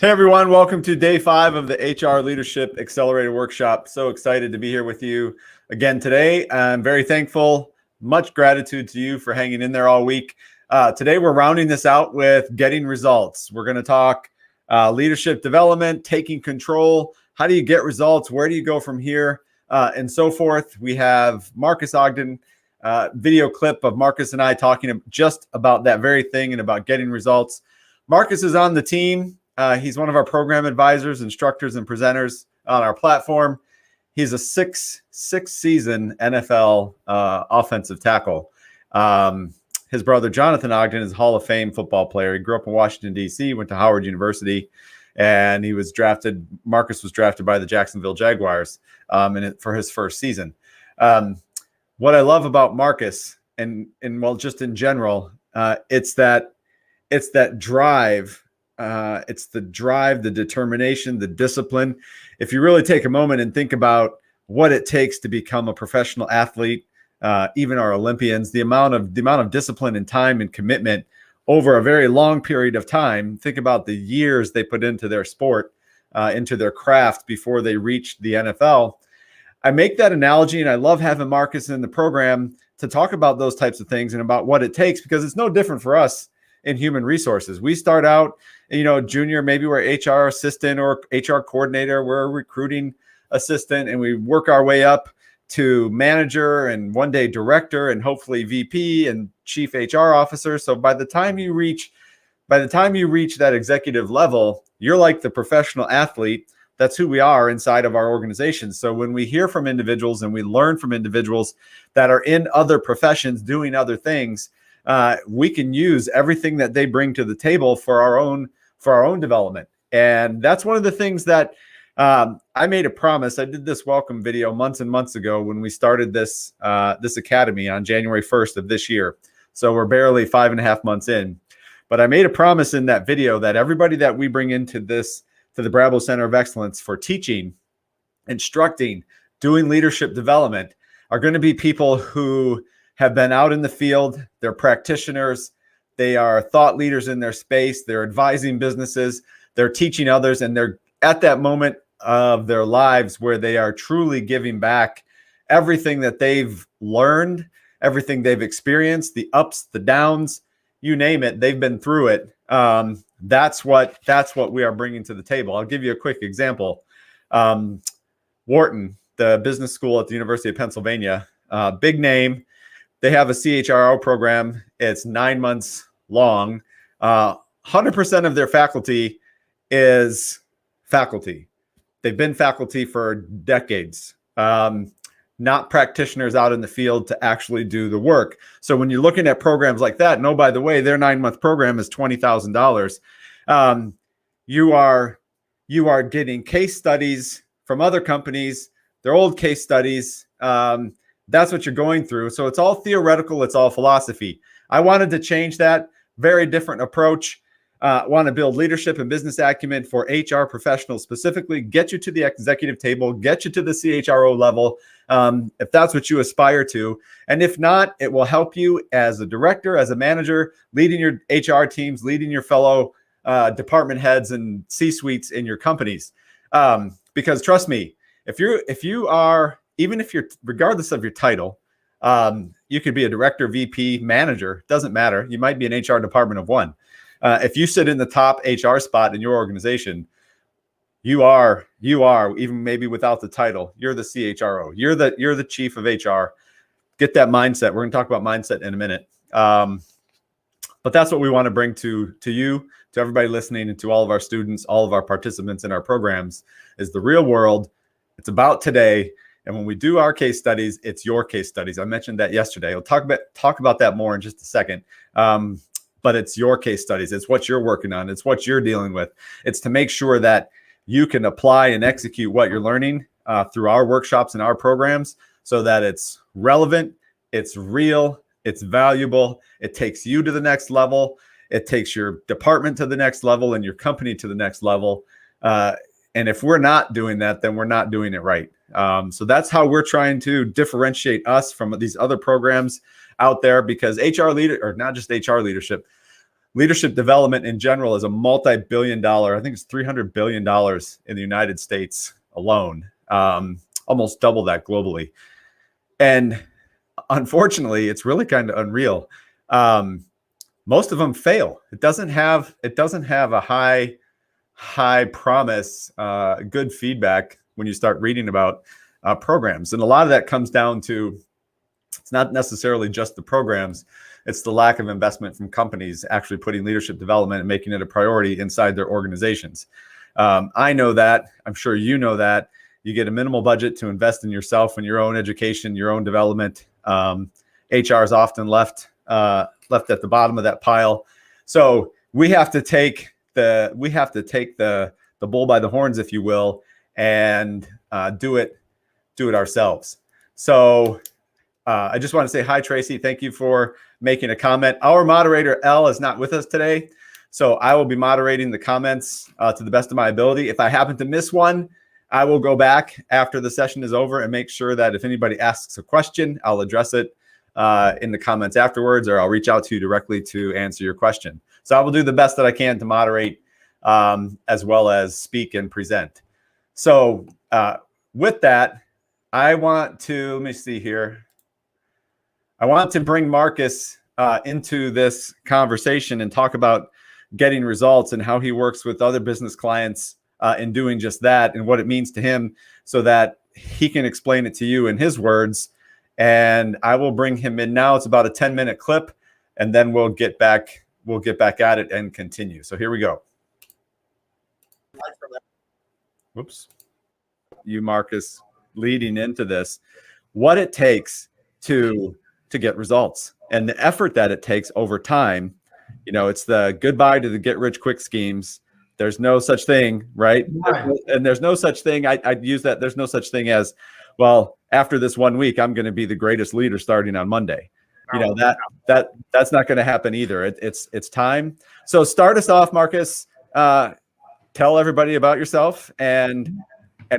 Hey everyone, welcome to day 5 of the HR Leadership Accelerator workshop. So excited to be here with you again today. I'm very thankful. Much gratitude to you for hanging in there all week. Today we're rounding this out with getting results. We're going to talk leadership development, taking control. How do you get results? Where do you go from here? And so forth. We have Marcus Ogden, video clip of Marcus and I talking just about that very thing and about getting results. Marcus is on the team. He's one of our program advisors, instructors, and presenters on our platform. He's a six season NFL offensive tackle. His brother, Jonathan Ogden, is a Hall of Fame football player. He grew up in Washington, D.C., went to Howard University, and Marcus was drafted by the Jacksonville Jaguars for his first season. What I love about Marcus, and well, just in general, it's that drive. It's the drive, the determination, the discipline. If you really take a moment and think about what it takes to become a professional athlete, even our Olympians, the amount of discipline and time and commitment over a very long period of time. Think about the years they put into their sport, into their craft before they reached the NFL. I make that analogy, and I love having Marcus in the program to talk about those types of things and about what it takes, because it's no different for us in human resources. We start out, junior, maybe we're HR assistant or HR coordinator, we're a recruiting assistant, and we work our way up to manager and one day director and hopefully VP and chief HR officer. So by the time you reach that executive level, you're like the professional athlete. That's who we are inside of our organization. So when we hear from individuals and we learn from individuals that are in other professions doing other things, we can use everything that they bring to the table for our own development. And that's one of the things that I made a promise. I did this welcome video months and months ago when we started this academy on January 1st of this year. So we're barely 5.5 months in. But I made a promise in that video that everybody that we bring into the Bravo Center of Excellence for teaching, instructing, doing leadership development are going to be people who have been out in the field. They're practitioners. They are thought leaders in their space. They're advising businesses. They're teaching others. And they're at that moment of their lives where they are truly giving back everything that they've learned, everything they've experienced, the ups, the downs, you name it. They've been through it. That's what we are bringing to the table. I'll give you a quick example. Wharton, the business school at the University of Pennsylvania, big name. They have a CHRO program. It's 9 months long. 100% of their faculty is faculty. They've been faculty for decades, not practitioners out in the field to actually do the work. So when you're looking at programs like that, no, by the way, their 9-month program is $20,000. You are getting case studies from other companies, their old case studies. That's what you're going through. So it's all theoretical. It's all philosophy. I wanted to change that. Very different approach. Want to build leadership and business acumen for HR professionals specifically, get you to the executive table, get you to the CHRO level, if that's what you aspire to. And if not, it will help you as a director, as a manager, leading your HR teams, leading your fellow department heads and C-suites in your companies. Because trust me, if you are, even if you're, regardless of your title, you could be a director, VP, manager, doesn't matter. You might be an HR department of one. If you sit in the top HR spot in your organization, you are even maybe without the title, you're the CHRO. You're the chief of HR. Get that mindset. We're going to talk about mindset in a minute. But that's what we want to bring to you, to everybody listening, and to all of our students, all of our participants in our programs, is the real world. It's about today. And when we do our case studies, it's your case studies. I mentioned that yesterday. We'll talk about that more in just a second. But it's your case studies. It's what you're working on. It's what you're dealing with. It's to make sure that you can apply and execute what you're learning through our workshops and our programs so that it's relevant, it's real, it's valuable. It takes you to the next level. It takes your department to the next level and your company to the next level. And if we're not doing that, then we're not doing it right. So that's how we're trying to differentiate us from these other programs out there, because HR leader, or not just HR leadership, leadership development in general is a multi-billion-dollar, I think it's $300 billion in the United States alone, almost double that globally. And unfortunately, it's really kind of unreal. Most of them fail. It doesn't have a high promise, good feedback when you start reading about programs. And a lot of that comes down to, it's not necessarily just the programs, it's the lack of investment from companies actually putting leadership development and making it a priority inside their organizations. I know that. I'm sure you know that. You get a minimal budget to invest in yourself and your own education, your own development. HR is often left at the bottom of that pile. So we have to take the bull by the horns, if you will, and do it ourselves. So I just want to say hi, Tracy. Thank you for making a comment. Our moderator, Elle, is not with us today, so I will be moderating the comments to the best of my ability. If I happen to miss one, I will go back after the session is over and make sure that if anybody asks a question, I'll address it in the comments afterwards, or I'll reach out to you directly to answer your question. So I will do the best that I can to moderate as well as speak and present. So with that, I want to, let me see here. I want to bring Marcus into this conversation and talk about getting results and how he works with other business clients in doing just that and what it means to him, so that he can explain it to you in his words. And I will bring him in now. It's about a 10-minute clip, and then we'll get back at it and continue. So here we go. Whoops. You, Marcus, leading into this, what it takes to get results and the effort that it takes over time. You know, it's the goodbye to the get rich quick schemes. There's no such thing, right? And there's no such thing. I'd use that. There's no such thing as, well, after this 1 week, I'm going to be the greatest leader starting on Monday. You know, that's not going to happen either. It's time. So start us off, Marcus. Tell everybody about yourself and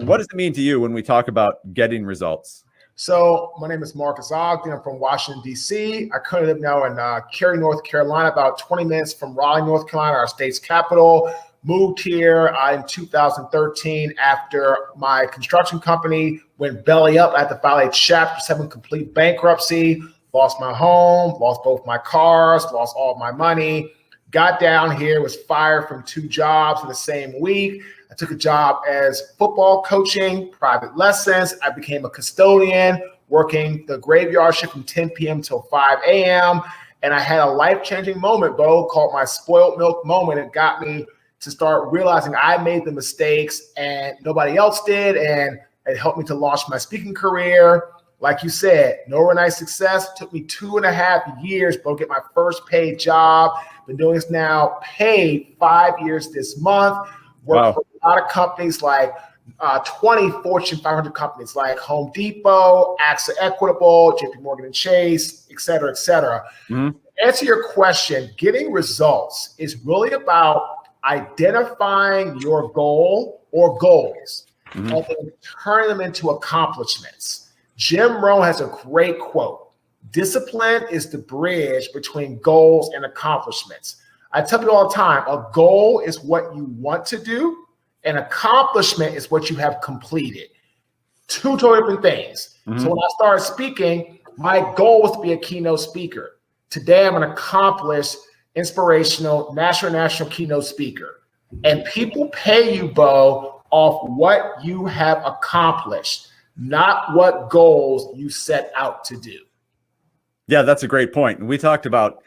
what does it mean to you when we talk about getting results? So my name is Marcus Ogden. I'm from Washington, D.C. I currently live now in Cary, North Carolina, about 20 minutes from Raleigh, North Carolina, our state's capital. Moved here in 2013 after my construction company went belly up. I had to file a Chapter 7 complete bankruptcy, lost my home, lost both my cars, lost all of my money. Got down here, was fired from 2 jobs in the same week. I took a job as football coaching, private lessons. I became a custodian, working the graveyard shift from 10 p.m. till 5 a.m. And I had a life-changing moment, Bo, called my spoiled milk moment. It got me to start realizing I made the mistakes and nobody else did. And it helped me to launch my speaking career. Like you said, no overnight success. It took me 2.5 years, Bo, to get my first paid job. Been doing this now, paid 5 years this month. Worked for a lot of companies, like 20 Fortune 500 companies like Home Depot, AXA Equitable, JP Morgan and Chase, et cetera, et cetera. Mm-hmm. To answer your question, getting results is really about identifying your goal or goals, mm-hmm. and then turning them into accomplishments. Jim Rohn has a great quote: discipline is the bridge between goals and accomplishments. I tell people all the time, a goal is what you want to do. An accomplishment is what you have completed. 2 totally different things. Mm-hmm. So when I started speaking, my goal was to be a keynote speaker. Today, I'm an accomplished, inspirational, national keynote speaker. And people pay you, Bo, off what you have accomplished, not what goals you set out to do. Yeah, that's a great point. And we talked about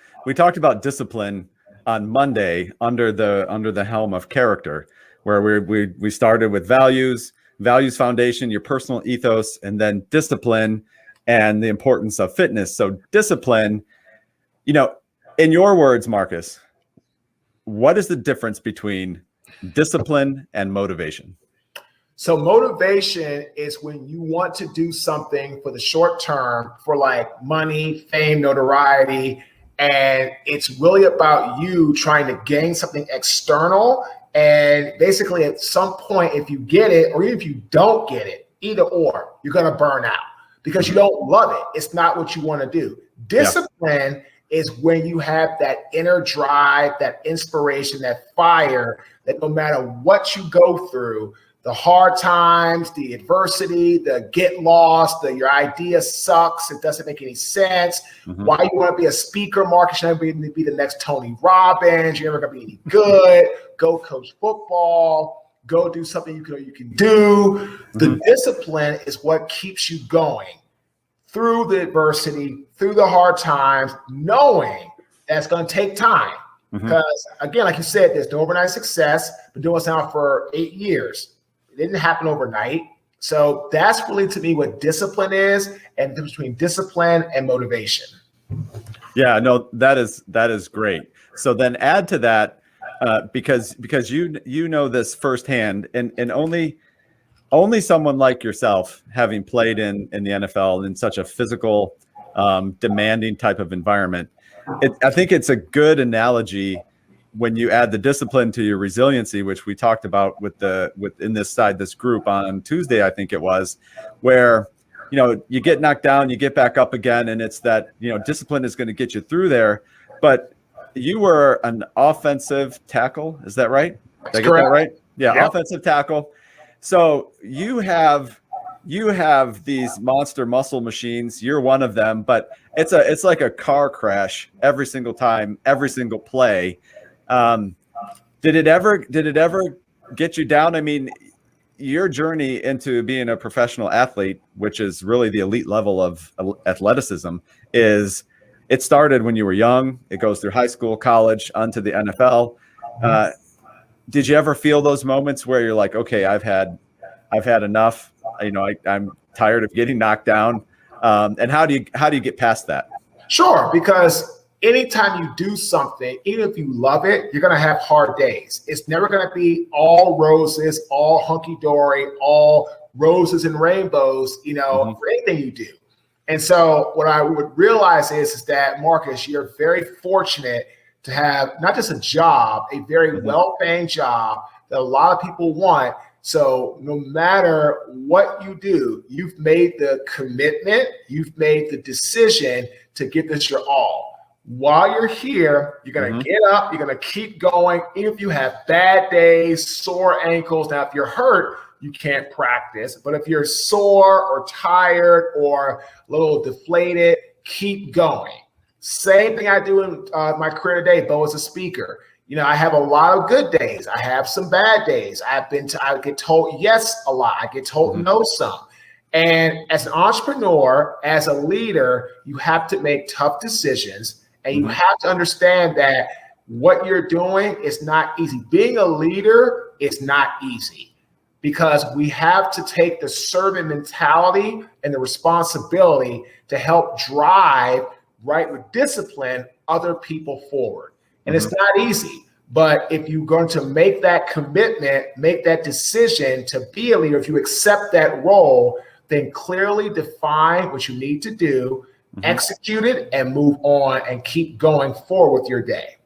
discipline on Monday under the helm of character, where we started with values foundation, your personal ethos, and then discipline and the importance of fitness. So discipline, you know, in your words, Marcus, what is the difference between discipline and motivation? So motivation is when you want to do something for the short term for like money, fame, notoriety. And it's really about you trying to gain something external. And basically at some point, if you get it, or even if you don't get it, either or, you're going to burn out because you don't love it. It's not what you want to do. Discipline is when you have that inner drive, that inspiration, that fire, that no matter what you go through, the hard times, the adversity, the get lost, your idea sucks, it doesn't make any sense. Why you want to be a speaker, Marcus? You're never going to be the next Tony Robbins. You're never going to be any good. Go coach football. Go do something you can do. The discipline is what keeps you going through the adversity, through the hard times, knowing that's going to take time. Because again, like you said, there's no overnight success. Been doing this now for 8 years. It didn't happen overnight. So that's really, to me, what discipline is, and the difference between discipline and motivation. Yeah, no, that is great. So then add to that, because you know this firsthand, and only someone like yourself, having played in the NFL in such a physical, demanding type of environment, I think it's a good analogy when you add the discipline to your resiliency, which we talked about within this group on Tuesday, I think it was, where, you get knocked down, you get back up again. And it's that, discipline is going to get you through there. But you were an offensive tackle. Is that right? Did I get that right? Yeah. Yep. Offensive tackle. So you have these monster muscle machines. You're one of them, but it's like a car crash every single time, every single play. Did it ever get you down? I mean, your journey into being a professional athlete, which is really the elite level of athleticism, it started when you were young. It goes through high school, college, onto the NFL. Did you ever feel those moments where you're like, okay, I've had enough. I'm tired of getting knocked down. And how do you get past that? Sure, because anytime you do something, even if you love it, you're going to have hard days. It's never going to be all roses, all hunky-dory, all roses and rainbows, for anything you do. And so what I would realize is that, Marcus, you're very fortunate to have not just a job, a very well-paying job that a lot of people want. So no matter what you do, you've made the commitment, you've made the decision to give this your all. While you're here, you're going to get up, you're going to keep going. Even if you have bad days, sore ankles. Now, if you're hurt, you can't practice. But if you're sore or tired or a little deflated, keep going. Same thing I do in my career today, Bo, as a speaker. I have a lot of good days. I have some bad days. I get told yes a lot. I get told no some. And as an entrepreneur, as a leader, you have to make tough decisions. And you have to understand that what you're doing is not easy. Being a leader is not easy, because we have to take the servant mentality and the responsibility to help drive, right, with discipline, other people forward. And it's not easy. But if you're going to make that commitment, make that decision to be a leader, if you accept that role, then clearly define what you need to do, execute it, and move on and keep going forward with your day.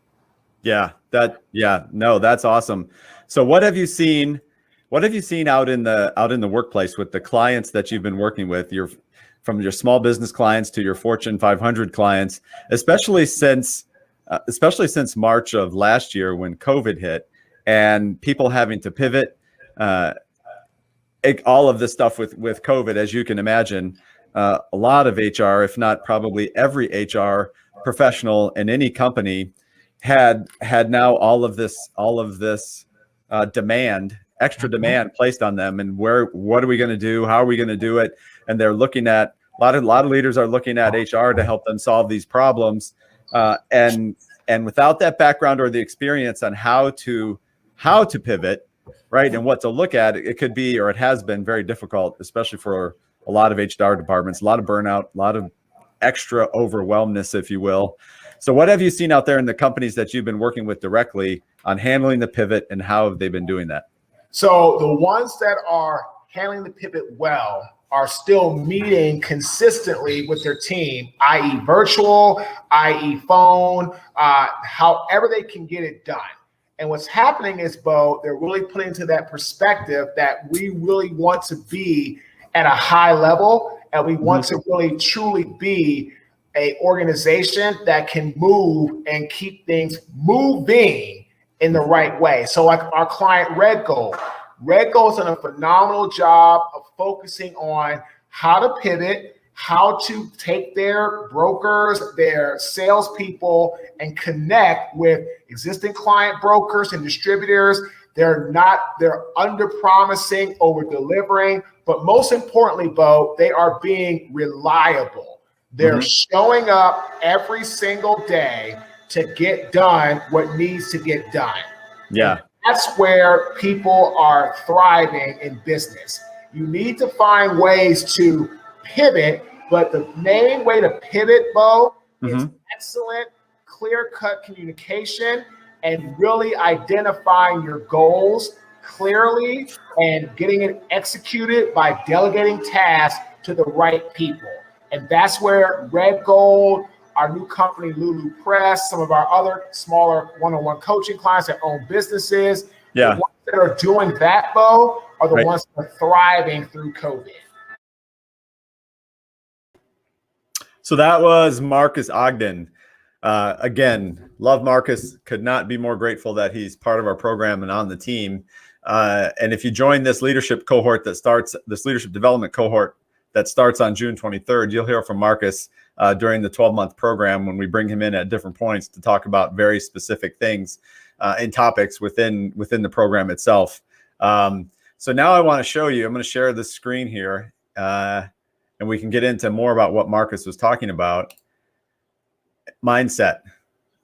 That's awesome. So what have you seen out in the workplace with the clients that you've been working with, from your small business clients to your Fortune 500 clients, especially since March of last year when COVID hit and people having to pivot, all of this stuff with COVID, as you can imagine, a lot of HR, if not probably every HR professional in any company, had now all of this extra demand placed on them. And what are we going to do? How are we going to do it? And they're looking at a lot of leaders are looking at HR to help them solve these problems. And without that background or the experience on how to pivot, right, and what to look at, it could be, or it has been, very difficult, especially for a lot of HR departments, a lot of burnout, a lot of extra overwhelmness, if you will. So what have you seen out there in the companies that you've been working with directly on handling the pivot, and how have they been doing that? So the ones that are handling the pivot well are still meeting consistently with their team, i.e. virtual, i.e. phone, however they can get it done. And what's happening is, Bo, they're really putting into that perspective that we really want to be at a high level, and we want to really truly be a organization that can move and keep things moving in the right way. So like our client Red Gold. Red Gold's done a phenomenal job of focusing on how to pivot, how to take their brokers, their salespeople, and connect with existing client brokers and distributors. They're under promising, over delivering, but most importantly, Bo, they are being reliable. They're showing up every single day to get done what needs to get done. Yeah. And that's where people are thriving in business. You need to find ways to pivot, but the main way to pivot, Bo, is excellent, clear-cut communication and really identifying your goals clearly and getting it executed by delegating tasks to the right people. And that's where Red Gold, our new company, Lulu Press, some of our other smaller one-on-one coaching clients that own businesses, the ones that are doing that, Bo, are the ones that are thriving through COVID. So that was Marcus Ogden. Again, love Marcus. Could not be more grateful that he's part of our program and on the team. And if you join this leadership cohort that starts, this leadership development cohort that starts on June 23rd, you'll hear from Marcus during the 12-month program when we bring him in at different points to talk about very specific things and topics within the program itself. So now I want to show you, I'm going to share this screen here and we can get into more about what Marcus was talking about. Mindset.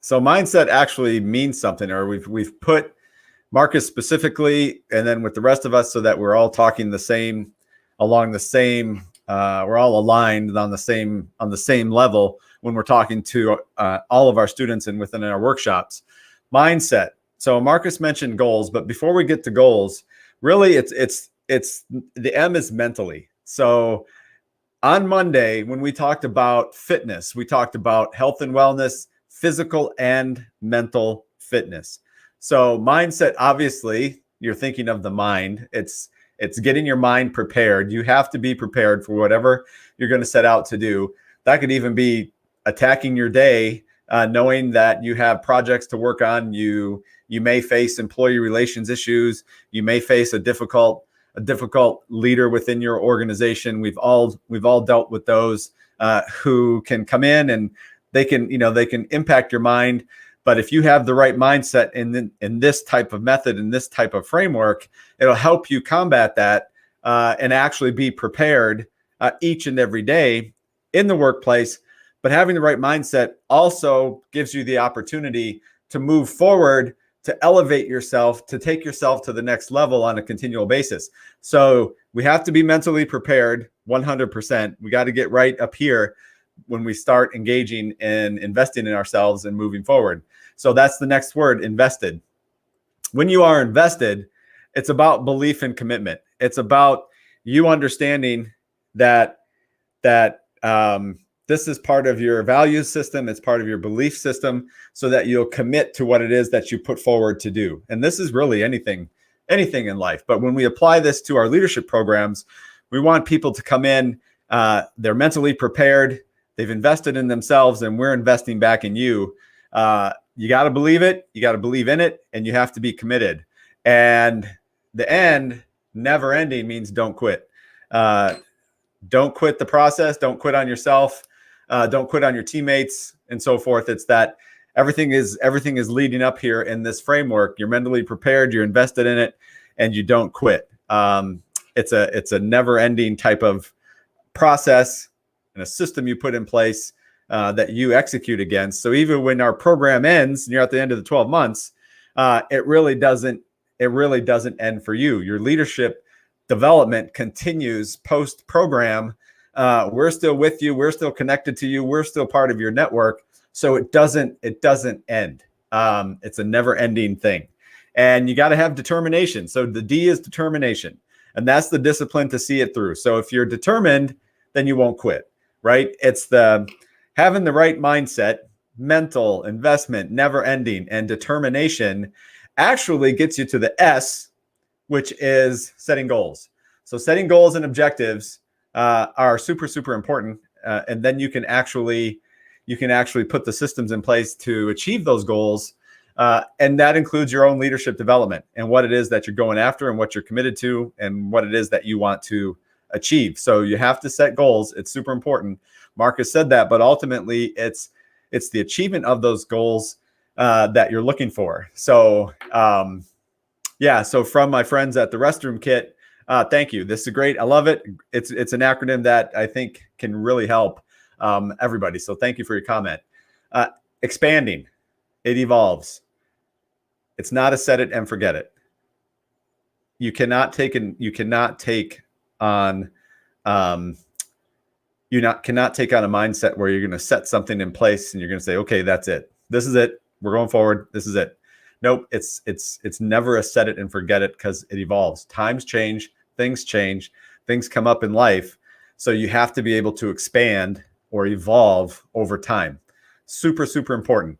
So mindset actually means something, or we've put Marcus specifically, and then with the rest of us, so that we're all talking the same, along the same. We're all aligned on the same level when we're talking to all of our students and within our workshops. Mindset. So Marcus mentioned goals, but before we get to goals, really it's the M is mentally. So on Monday, when we talked about fitness, we talked about health and wellness, physical and mental fitness. So mindset, obviously, you're thinking of the mind. It's getting your mind prepared. You have to be prepared for whatever you're going to set out to do. That could even be attacking your day, knowing that you have projects to work on. You may face employee relations issues. You may face a difficult leader within your organization. We've all dealt with those who can come in and they can impact your mind. But if you have the right mindset in this type of method, in this type of framework, it'll help you combat that and actually be prepared each and every day in the workplace. But having the right mindset also gives you the opportunity to move forward, to elevate yourself, to take yourself to the next level on a continual basis. So we have to be mentally prepared 100%. We got to get right up here when we start engaging and investing in ourselves and moving forward. So that's the next word, invested. When you are invested, it's about belief and commitment. It's about you understanding that this is part of your value system. It's part of your belief system, so that you'll commit to what it is that you put forward to do. And this is really anything in life. But when we apply this to our leadership programs, we want people to come in, they're mentally prepared, they've invested in themselves, and we're investing back in you. You got to believe it, you got to believe in it, and you have to be committed. And the end, never ending, means don't quit. Don't quit the process, don't quit on yourself. Don't quit on your teammates and so forth. It's that everything is leading up here in this framework. You're mentally prepared, you're invested in it, and you don't quit. It's a never-ending type of process and a system you put in place that you execute against. So even when our program ends and you're at the end of the 12 months, it really doesn't end for you. Your leadership development continues post-program. We're still with you. We're still connected to you. We're still part of your network. So it doesn't end. It's a never ending thing. And you got to have determination. So the D is determination. And that's the discipline to see it through. So if you're determined, then you won't quit, right? It's the having the right mindset, mental investment, never ending, and determination actually gets you to the S, which is setting goals. So setting goals and objectives are super, super important. And then you can actually you can actually put the systems in place to achieve those goals. And that includes your own leadership development and what it is that you're going after and what you're committed to and what it is that you want to achieve. So you have to set goals. It's super important. Marcus said that, but ultimately it's the achievement of those goals that you're looking for. So so from my friends at the Restroom Kit, thank you. This is great. I love it. It's an acronym that I think can really help everybody. So thank you for your comment. Expanding, it evolves. It's not a set it and forget it. You cannot take on a mindset where you're going to set something in place and you're going to say, okay, that's it. This is it. We're going forward. This is it. Nope. It's never a set it and forget it, because it evolves. Times change, things come up in life. So you have to be able to expand or evolve over time. Super, super important.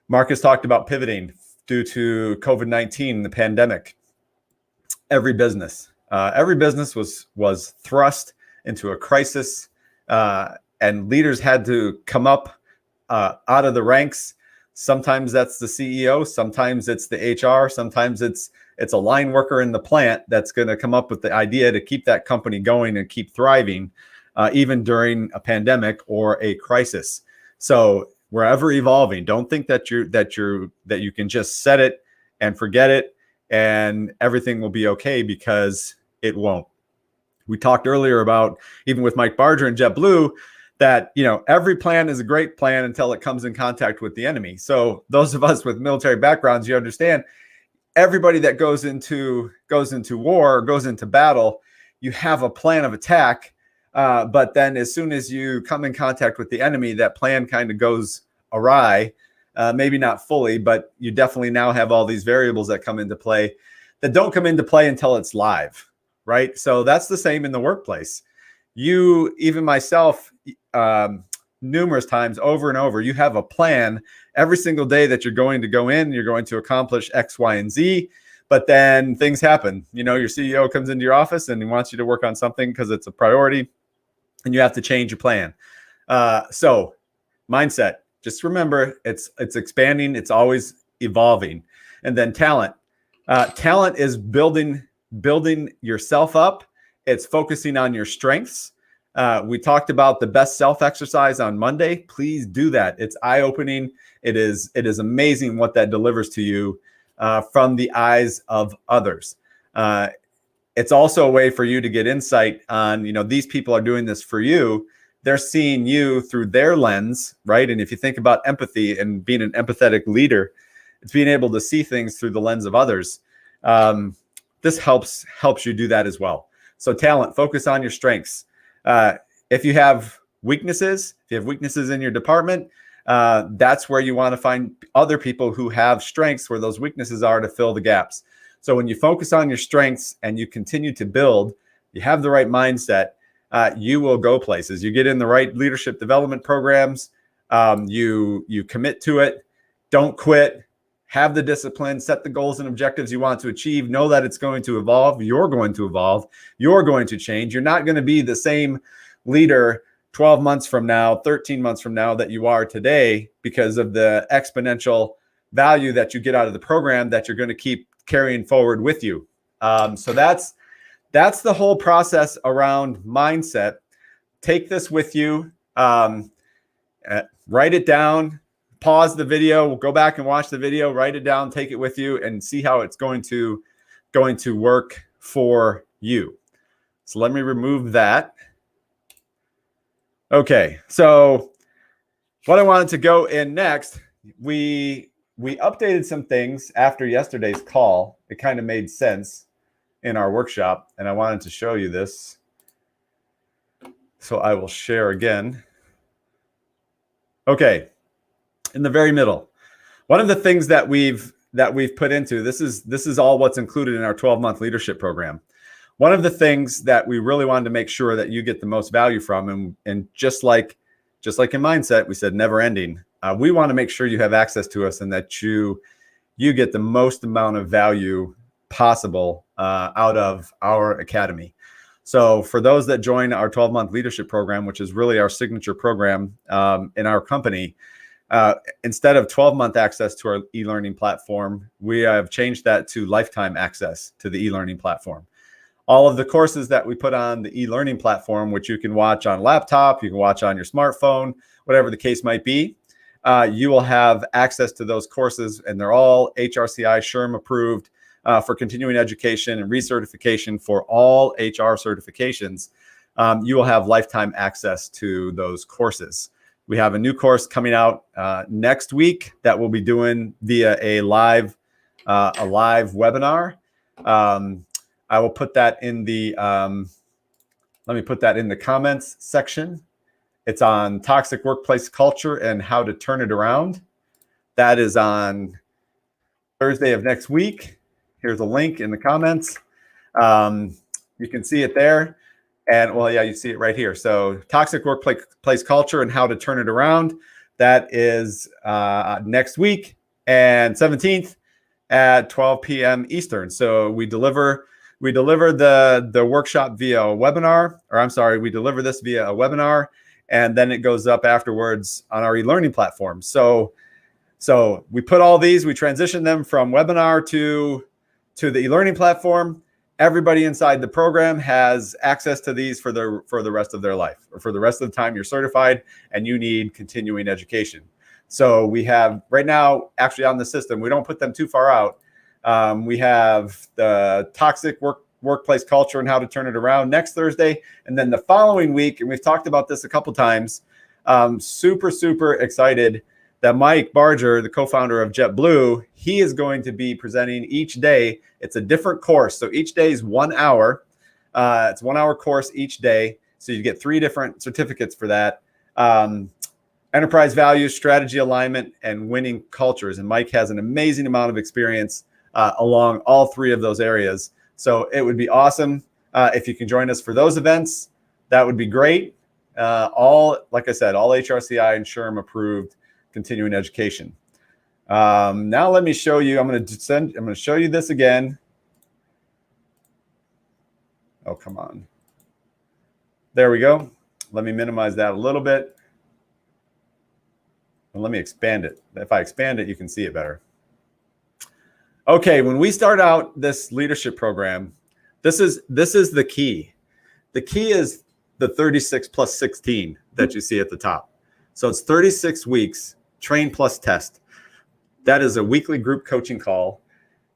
Marcus talked about pivoting due to COVID-19, the pandemic. Every business was thrust into a crisis, and leaders had to come up out of the ranks. Sometimes that's the CEO, sometimes it's the HR, sometimes it's a line worker in the plant that's going to come up with the idea to keep that company going and keep thriving, even during a pandemic or a crisis. So we're ever evolving. Don't think that you can just set it and forget it and everything will be okay, because it won't. We talked earlier about, even with Mike Barger and JetBlue, that every plan is a great plan until it comes in contact with the enemy. So those of us with military backgrounds, you understand, everybody that goes into war, goes into battle, you have a plan of attack, but then as soon as you come in contact with the enemy, that plan kind of goes awry. Maybe not fully, but you definitely now have all these variables that come into play that don't come into play until it's live, right? So that's the same in the workplace. You, even myself, numerous times over and over, you have a plan every single day that you're going to go in, you're going to accomplish X, Y, and Z, but then things happen. Your CEO comes into your office and he wants you to work on something because it's a priority and you have to change your plan. So mindset, just remember, it's expanding, it's always evolving. And then talent. Talent is building yourself up. It's focusing on your strengths. We talked about the best self exercise on Monday. Please do that. It's eye-opening. It is amazing what that delivers to you from the eyes of others. It's also a way for you to get insight on, these people are doing this for you. They're seeing you through their lens, right? And if you think about empathy and being an empathetic leader, it's being able to see things through the lens of others. This helps you do that as well. So talent, focus on your strengths. If you have weaknesses in your department, that's where you want to find other people who have strengths where those weaknesses are, to fill the gaps. So when you focus on your strengths and you continue to build, you have the right mindset, you will go places. You get in the right leadership development programs, you commit to it, don't quit, have the discipline, set the goals and objectives you want to achieve, know that it's going to evolve, you're going to evolve, you're going to change. You're not going to be the same leader 12 months from now, 13 months from now that you are today, because of the exponential value that you get out of the program that you're going to keep carrying forward with you. So that's the whole process around mindset. Take this with you, write it down, pause the video, go back and watch the video, write it down, take it with you, and see how it's going to work for you. So let me remove that. Okay, so what I wanted to go in next, we updated some things after yesterday's call. It kind of made sense in our workshop, and I wanted to show you this. So I will share again. Okay, in the very middle, one of the things that we've put into this is all what's included in our 12-month leadership program. One of the things that we really wanted to make sure that you get the most value from, and just like in mindset, we said never ending. We want to make sure you have access to us and that you get the most amount of value possible out of our academy. So for those that join our 12-month leadership program, which is really our signature program in our company, instead of 12-month access to our e-learning platform, we have changed that to lifetime access to the e-learning platform. All of the courses that we put on the e-learning platform, which you can watch on laptop, you can watch on your smartphone, whatever the case might be, you will have access to those courses, and they're all HRCI SHRM approved for continuing education and recertification for all HR certifications. You will have lifetime access to those courses. We have a new course coming out next week that we'll be doing via a live webinar. I will put that in the let me put that in the comments section. It's on toxic workplace culture and how to turn it around. That is on Thursday of next week. Here's a link in the comments. You can see it there. And well, yeah, you see it right here. So toxic workplace culture and how to turn it around. That is next week and 17th at 12 p.m. Eastern. So we deliver the workshop via a webinar, or I'm sorry, we deliver this via a webinar, and then it goes up afterwards on our e-learning platform. So we put all these, we transition them from webinar to the e-learning platform. Everybody inside the program has access to these for the rest of their life, or for the rest of the time you're certified and you need continuing education. So we have right now, actually on the system, we don't put them too far out. We have the toxic workplace culture and how to turn it around next Thursday. And then the following week, and we've talked about this a couple times, super excited that Mike Barger, the co-founder of JetBlue, he is going to be presenting each day. It's a different course. So each day is 1 hour. It's a 1 hour course each day. So you get 3 different certificates for that. Enterprise values, strategy alignment, and winning cultures. And Mike has an amazing amount of experience along all 3 of those areas. So it would be awesome if you can join us for those events. That would be great. Like I said, all HRCI and SHRM approved continuing education. Now let me show you. I'm going to show you this again. Oh, come on. There we go. Let me minimize that a little bit. And let me expand it. If I expand it, you can see it better. Okay, when we start out this leadership program, this is the key. The key is the 36 plus 16 that you see at the top. So it's 36 weeks, train plus test. That is a weekly group coaching call.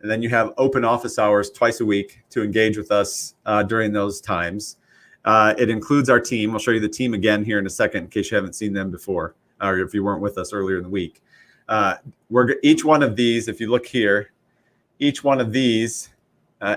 And then you have open office hours twice a week to engage with us during those times. It includes our team. I'll show you the team again here in a second in case you haven't seen them before, or if you weren't with us earlier in the week. Each one of these, if you look here, each one of these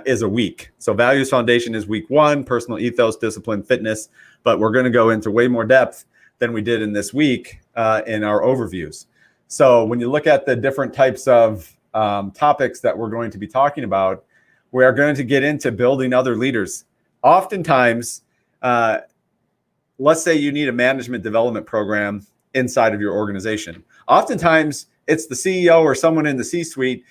is a week. So Values Foundation is week 1, personal ethos, discipline, fitness. But we're going to go into way more depth than we did in this week in our overviews. So when you look at the different types of topics that we're going to be talking about, we are going to get into building other leaders. Oftentimes, let's say you need a management development program inside of your organization. Oftentimes, it's the CEO or someone in the C-suite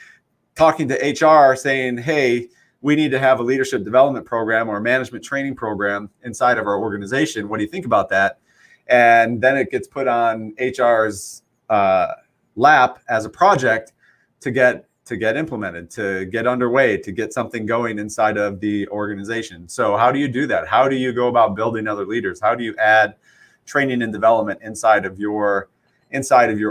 talking to HR saying, hey, we need to have a leadership development program or a management training program inside of our organization. What do you think about that? And then it gets put on HR's lap as a project to get implemented, to get underway, to get something going inside of the organization. So how do you do that? How do you go about building other leaders? How do you add training and development inside of your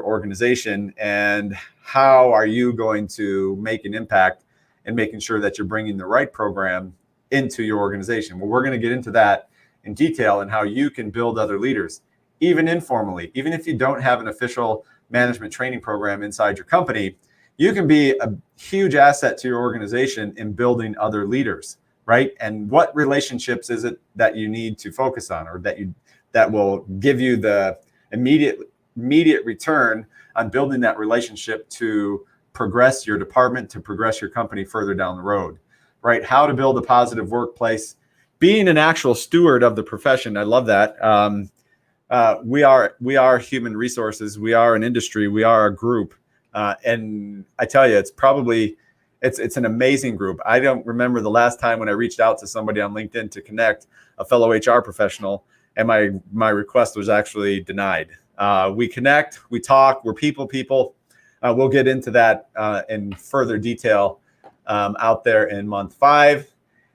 organization? And how are you going to make an impact in making sure that you're bringing the right program into your organization? Well, we're going to get into that in detail and how you can build other leaders, even informally. Even if you don't have an official management training program inside your company, you can be a huge asset to your organization in building other leaders, right? And what relationships is it that you need to focus on, or that will give you the immediate return on building that relationship to progress your department, to progress your company further down the road, right? How to build a positive workplace, being an actual steward of the profession. I love that. We are human resources. We are an industry. We are a group. And I tell you, it's It's an amazing group. I don't remember the last time when I reached out to somebody on LinkedIn to connect, a fellow HR professional, and my request was actually denied. We connect, we talk, we're people. We'll get into that in further detail out there in month 5.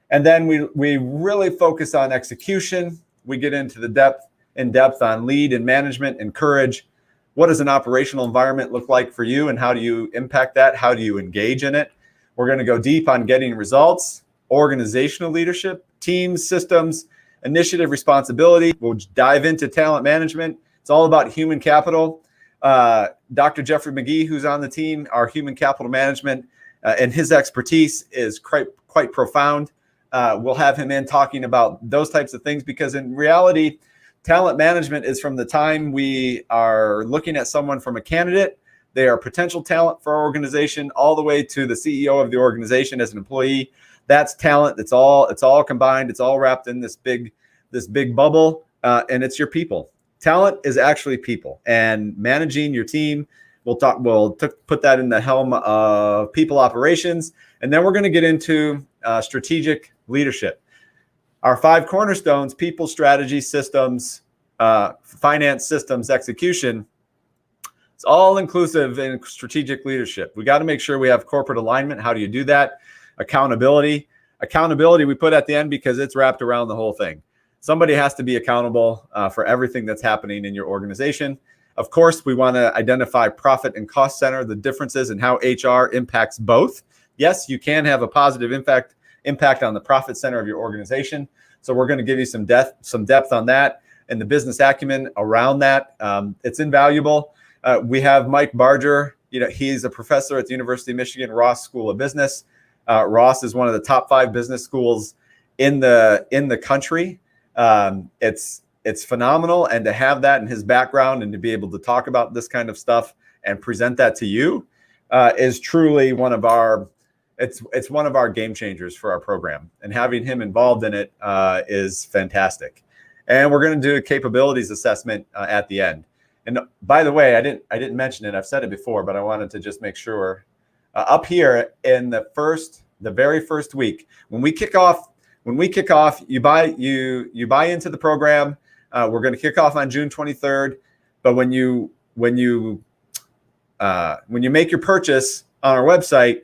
And then we really focus on execution. We get into the in depth on lead and management and courage. What does an operational environment look like for you, and how do you impact that? How do you engage in it? We're going to go deep on getting results, organizational leadership, teams, systems, initiative, responsibility. We'll dive into talent management. It's all about human capital. Dr. Jeffrey McGee, who's on the team, our human capital management, and his expertise is quite profound. We'll have him in talking about those types of things, because in reality, talent management is from the time we are looking at someone from a candidate, they are potential talent for our organization, all the way to the CEO of the organization as an employee. That's talent. It's all combined. It's all wrapped in this big bubble, and it's your people. Talent is actually people, and managing your team. We'll put that in the helm of people operations, and then we're going to get into strategic leadership. Our 5 cornerstones: people, strategy, systems, finance, systems, execution. It's all inclusive in strategic leadership. We got to make sure we have corporate alignment. How do you do that? Accountability. Accountability we put at the end because it's wrapped around the whole thing. Somebody has to be accountable for everything that's happening in your organization. Of course, we want to identify profit and cost center, the differences in how HR impacts both. Yes, you can have a positive impact on the profit center of your organization. So we're going to give you some depth on that, and the business acumen around that. It's invaluable. We have Mike Barger. He's a professor at the University of Michigan Ross School of Business. Ross is one of the top 5 business schools in the country. It's phenomenal, and to have that in his background and to be able to talk about this kind of stuff and present that to you is truly one of our game changers for our program, and having him involved in it is fantastic. And we're going to do a capabilities assessment at the end. And by the way, I didn't mention it. I've said it before, but I wanted to just make sure. Up here in the very first week, when we kick off, you buy into the program. We're going to kick off on June 23rd. But when you make your purchase on our website,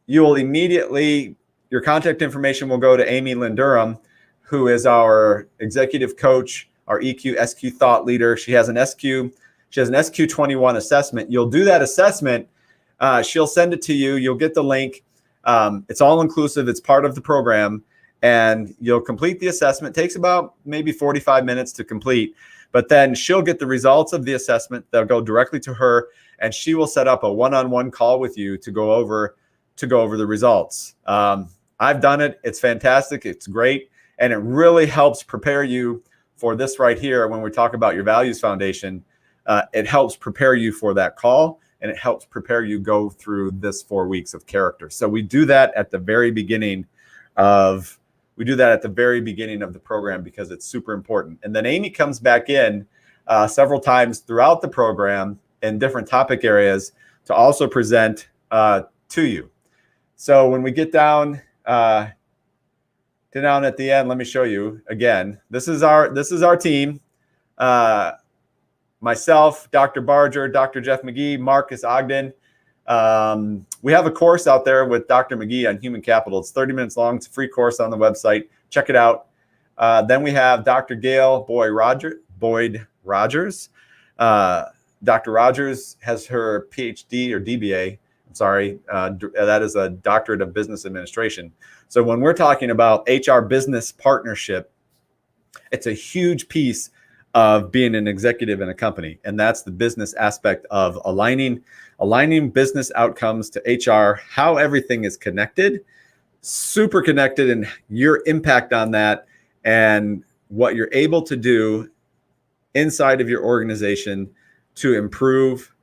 you will immediately, your contact information will go to Amy Lynn Durham, who is our executive coach, our EQ, SQ thought leader. She has an SQ 21 assessment. You'll do that assessment. She'll send it to you. You'll get the link. It's all inclusive. It's part of the program, and you'll complete the assessment. It takes about maybe 45 minutes to complete, but then she'll get the results of the assessment. They'll go directly to her, and she will set up a one-on-one call with you to go over the results. I've done it. It's fantastic. It's great. And it really helps prepare you for this right here. When we talk about your values foundation, it helps prepare you for that call, and it helps prepare you go through this 4 weeks of character. So we do that at the very beginning of the program because it's super important. And then Amy comes back in several times throughout the program in different topic areas to also present to you. So when we get down at the end, let me show you again. This is our team. Myself, Dr. Barger, Dr. Jeff McGee, Marcus Ogden. We have a course out there with Dr. McGee on human capital. It's 30 minutes long. It's a free course on the website. Check it out. Then we have Dr. Gail Boyd Rogers. Dr. Rogers has her PhD or DBA. That is a doctorate of business administration. So when we're talking about HR business partnership, it's a huge piece of being an executive in a company. And that's the business aspect of aligning business outcomes to HR, how everything is connected, super connected, and your impact on that and what you're able to do inside of your organization to improve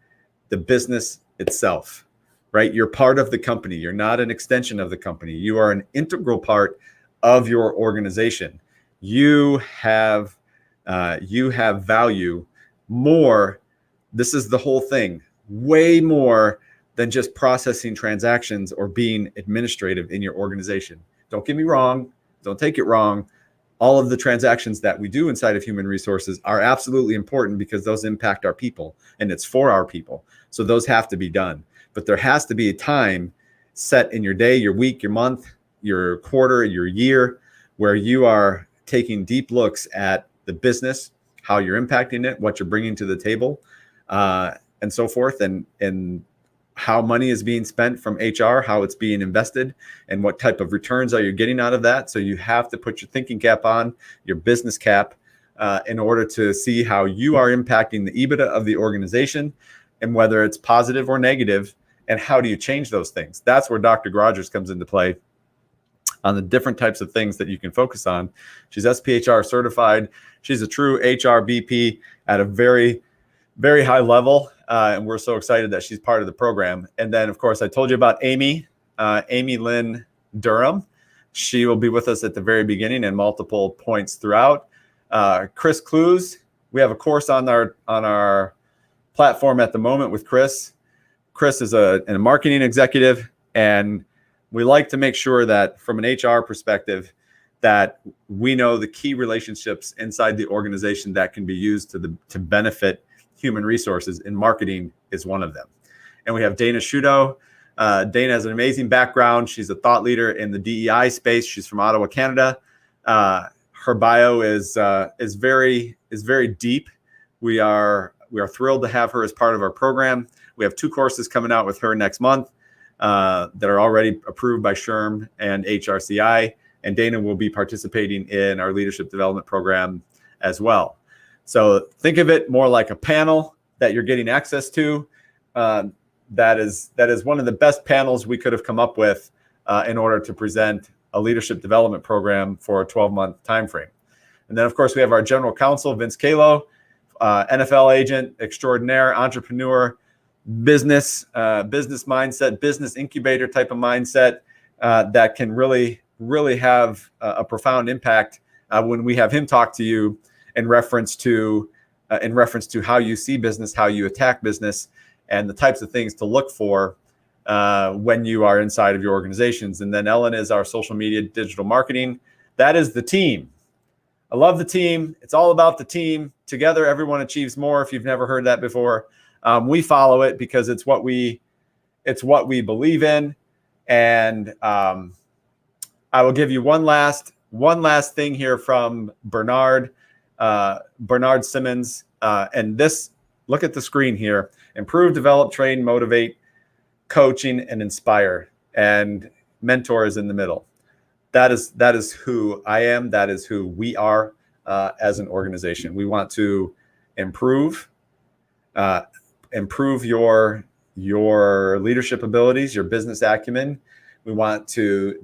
the business itself, right? You're part of the company. You're not an extension of the company. You are an integral part of your organization. You have value more. This is the whole thing. Way more than just processing transactions or being administrative in your organization. Don't get me wrong. Don't take it wrong. All of the transactions that we do inside of human resources are absolutely important because those impact our people and it's for our people. So those have to be done. But there has to be a time set in your day, your week, your month, your quarter, your year, where you are taking deep looks at the business, how you're impacting it, what you're bringing to the table, and so forth, and how money is being spent from HR, how it's being invested, and what type of returns are you getting out of that. So you have to put your thinking cap on, your business cap, in order to see how you are impacting the EBITDA of the organization and whether it's positive or negative, and how do you change those things. That's where Dr. Rogers comes into play on the different types of things that you can focus on. She's SPHR certified. She's a true HR BP at a very, very high level. And we're so excited that she's part of the program. And then, of course, I told you about Amy Lynn Durham. She will be with us at the very beginning and multiple points throughout. Chris Clues, we have a course on our platform at the moment with Chris. Chris is a marketing executive, and we like to make sure that from an HR perspective that we know the key relationships inside the organization that can be used to benefit human resources, and marketing is one of them. And we have Dana Shudo. Dana has an amazing background. She's a thought leader in the DEI space. She's from Ottawa, Canada. Her bio is very deep. We are thrilled to have her as part of our program. We have 2 courses coming out with her next month that are already approved by SHRM and HRCI. And Dana will be participating in our leadership development program as well. So think of it more like a panel that you're getting access to. That is one of the best panels we could have come up with in order to present a leadership development program for a 12-month time frame. And then, of course, we have our general counsel, Vince Kalo, NFL agent extraordinaire, entrepreneur, business mindset, business incubator type of mindset that can really have a profound impact when we have him talk to you in reference to how you see business, how you attack business, and the types of things to look for when you are inside of your organizations. And then Ellen is our social media digital marketing. That is the team. I love the team. It's all about the team. Together, everyone achieves more. If you've never heard that before, we follow it because it's what we believe in. And I will give you one last thing here from Bernard Simmons. And this, look at the screen here: improve, develop, train, motivate, coaching, and inspire. And mentor is in the middle. That is who I am. That is who we are as an organization. We want to improve your leadership abilities, your business acumen. We want to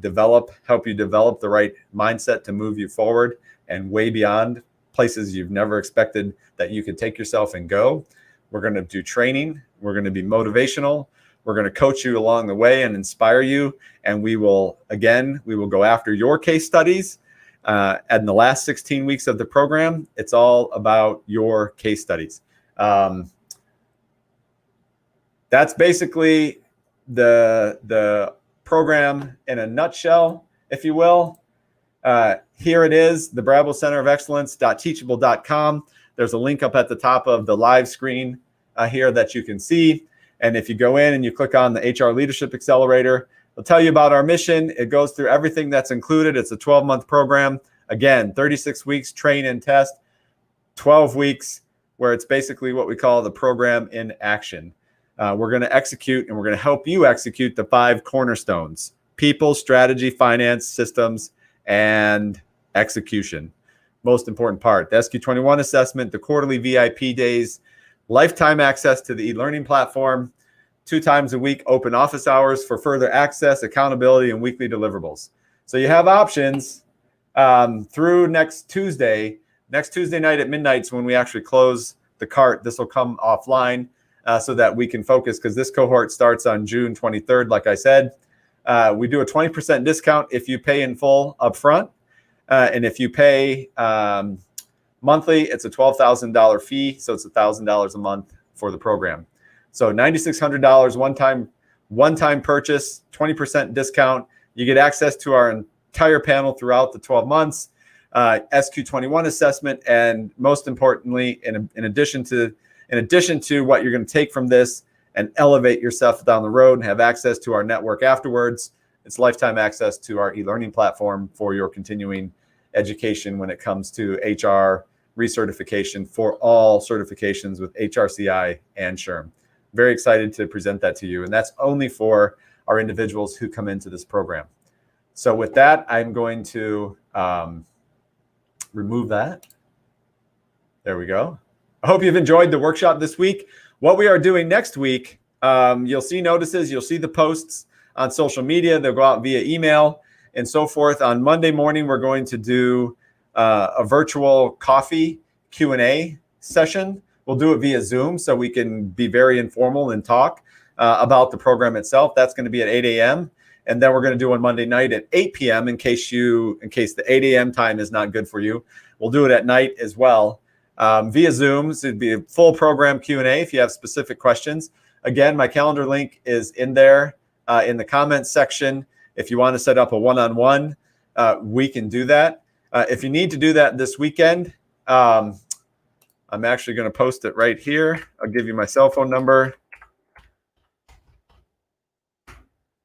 help you develop the right mindset to move you forward and way beyond places you've never expected that you could take yourself and go. We're going to do training. We're going to be motivational. We're going to coach you along the way and inspire you. And we will go after your case studies. And in the last 16 weeks of the program, it's all about your case studies. That's basically the program in a nutshell, if you will. Here it is, the Bravo Center of Excellence.teachable.com. There's a link up at the top of the live screen here that you can see. And if you go in and you click on the HR Leadership Accelerator, it'll tell you about our mission. It goes through everything that's included. It's a 12-month program. Again, 36 weeks, train and test, 12 weeks, where it's basically what we call the program in action. We're going to execute, and we're going to help you execute the 5 cornerstones: people, strategy, finance, systems, and execution. Most important part: the SQ21 assessment, the quarterly VIP days, lifetime access to the e-learning platform, 2 times a week open office hours for further access, accountability, and weekly deliverables. So you have options through next Tuesday night at midnight is when we actually close the cart. This will come offline so that we can focus, because this cohort starts on June 23rd, like I said. We do a 20% discount if you pay in full upfront. And if you pay monthly, it's a $12,000 fee. So it's $1,000 a month for the program. So $9,600 one-time one-time purchase, 20% discount. You get access to our entire panel throughout the 12 months, SQ21 assessment, and most importantly, in addition to what you're going to take from this and elevate yourself down the road and have access to our network afterwards, it's lifetime access to our e-learning platform for your continuing education when it comes to HR recertification for all certifications with HRCI and SHRM. Very excited to present that to you. And that's only for our individuals who come into this program. So with that, I'm going to remove that. There we go. I hope you've enjoyed the workshop this week. What we are doing next week, you'll see notices, you'll see the posts on social media. They'll go out via email and so forth. On Monday morning, we're going to do a virtual coffee Q&A session. We'll do it via Zoom so we can be very informal and talk about the program itself. That's going to be at 8 a.m. And then we're going to do on Monday night at 8 p.m. in case the 8 a.m. time is not good for you. We'll do it at night as well via Zoom. So it'd be a full program Q&A if you have specific questions. Again, my calendar link is in there in the comments section. If you want to set up a one-on-one, we can do that. If you need to do that this weekend, I'm actually going to post it right here. I'll give you my cell phone number.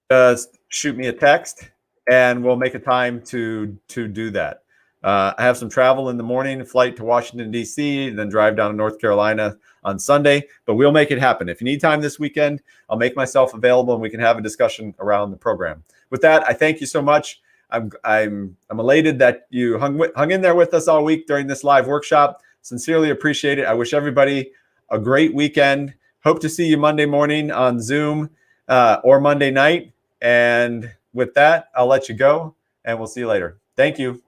Just shoot me a text and we'll make a time to do that. I have some travel in the morning, flight to Washington, D.C., then drive down to North Carolina on Sunday, but we'll make it happen. If you need time this weekend, I'll make myself available and we can have a discussion around the program. With that, I thank you so much. I'm elated that you hung in there with us all week during this live workshop. Sincerely appreciate it. I wish everybody a great weekend. Hope to see you Monday morning on Zoom or Monday night. And with that, I'll let you go and we'll see you later. Thank you.